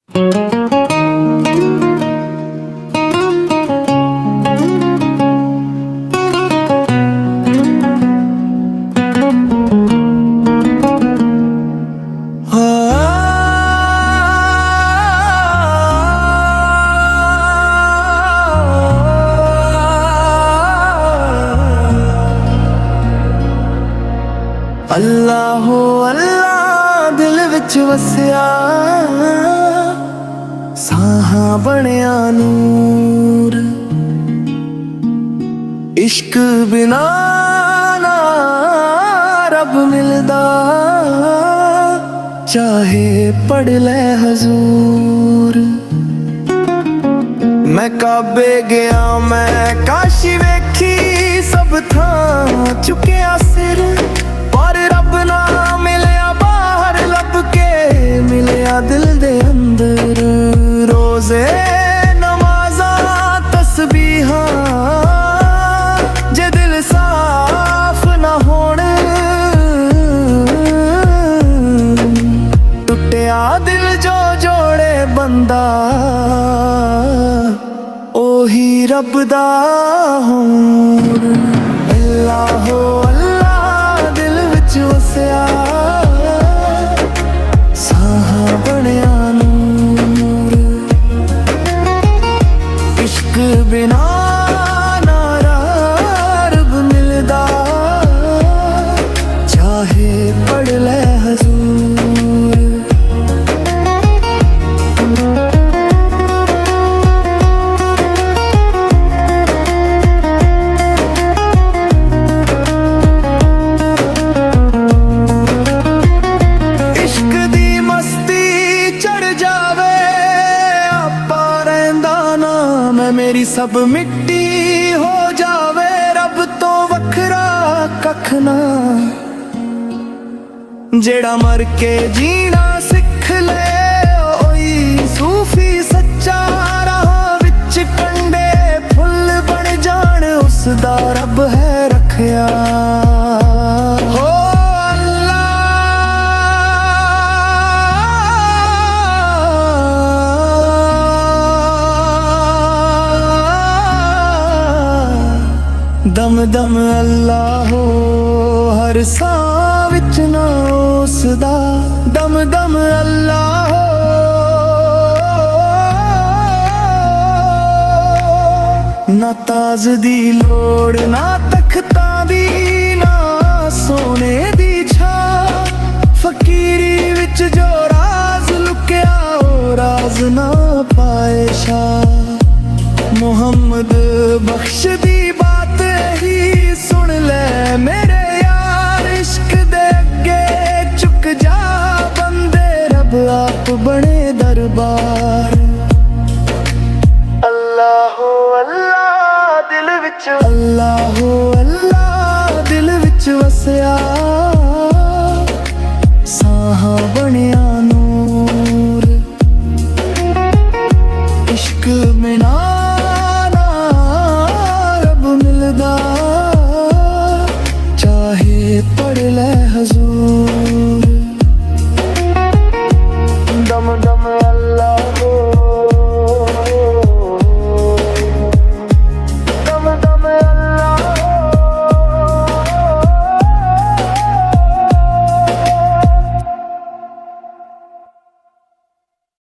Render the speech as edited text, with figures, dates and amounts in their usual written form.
अल्लाह हो अल्लाह दिल विच वसिया, साहां बनिया नूर। इश्क बिना ना रब मिलदा, चाहे पढ़ ले हजूर। मैं काबे गया मैं काशी वेखी, सब थां चुकिया सिर, पर रब ना मिलिया बाहर लब के, मिलिया दिल दे अंदर। रोजे नमाज़ा तस्बीहां, जे दिल साफ ना होण, टुटिया दिल जो जोड़े बंदा, ओही रब दा हूर। अल्लाह हो अल्लाह दिल विच वसिया, साहां बनिया नूर। इश्क बिना ना रब मिलदा, चाहे पढ़ ले हजूर। मेरी सब मिट्टी हो जावे, रब तो वखरा कख ना। जेड़ा मर के जीना सिख ले, ओई सूफी सच्चा। राह विच कंडे फुल बन जान, उसदा रब है रखया। हो दम दम अल्लाह हो, हर साह विच ना उसदा। दम दम अल्लाह हो, ना ताज दी लोड़ ना तख्तां दी, ना सोने दी छा। फकीरी विच जो राज लुकिया, ओ राज ना पाए शा। मुहम्मद बख्श दी बात ही सुन ले मेरे यार, इश्क दे अगे चुक जा बंदे, रब आप बने दरबार। अल्लाह हो अल्लाह दिल विच, अल्लाह हो अल्लाह दिल विच वसिया।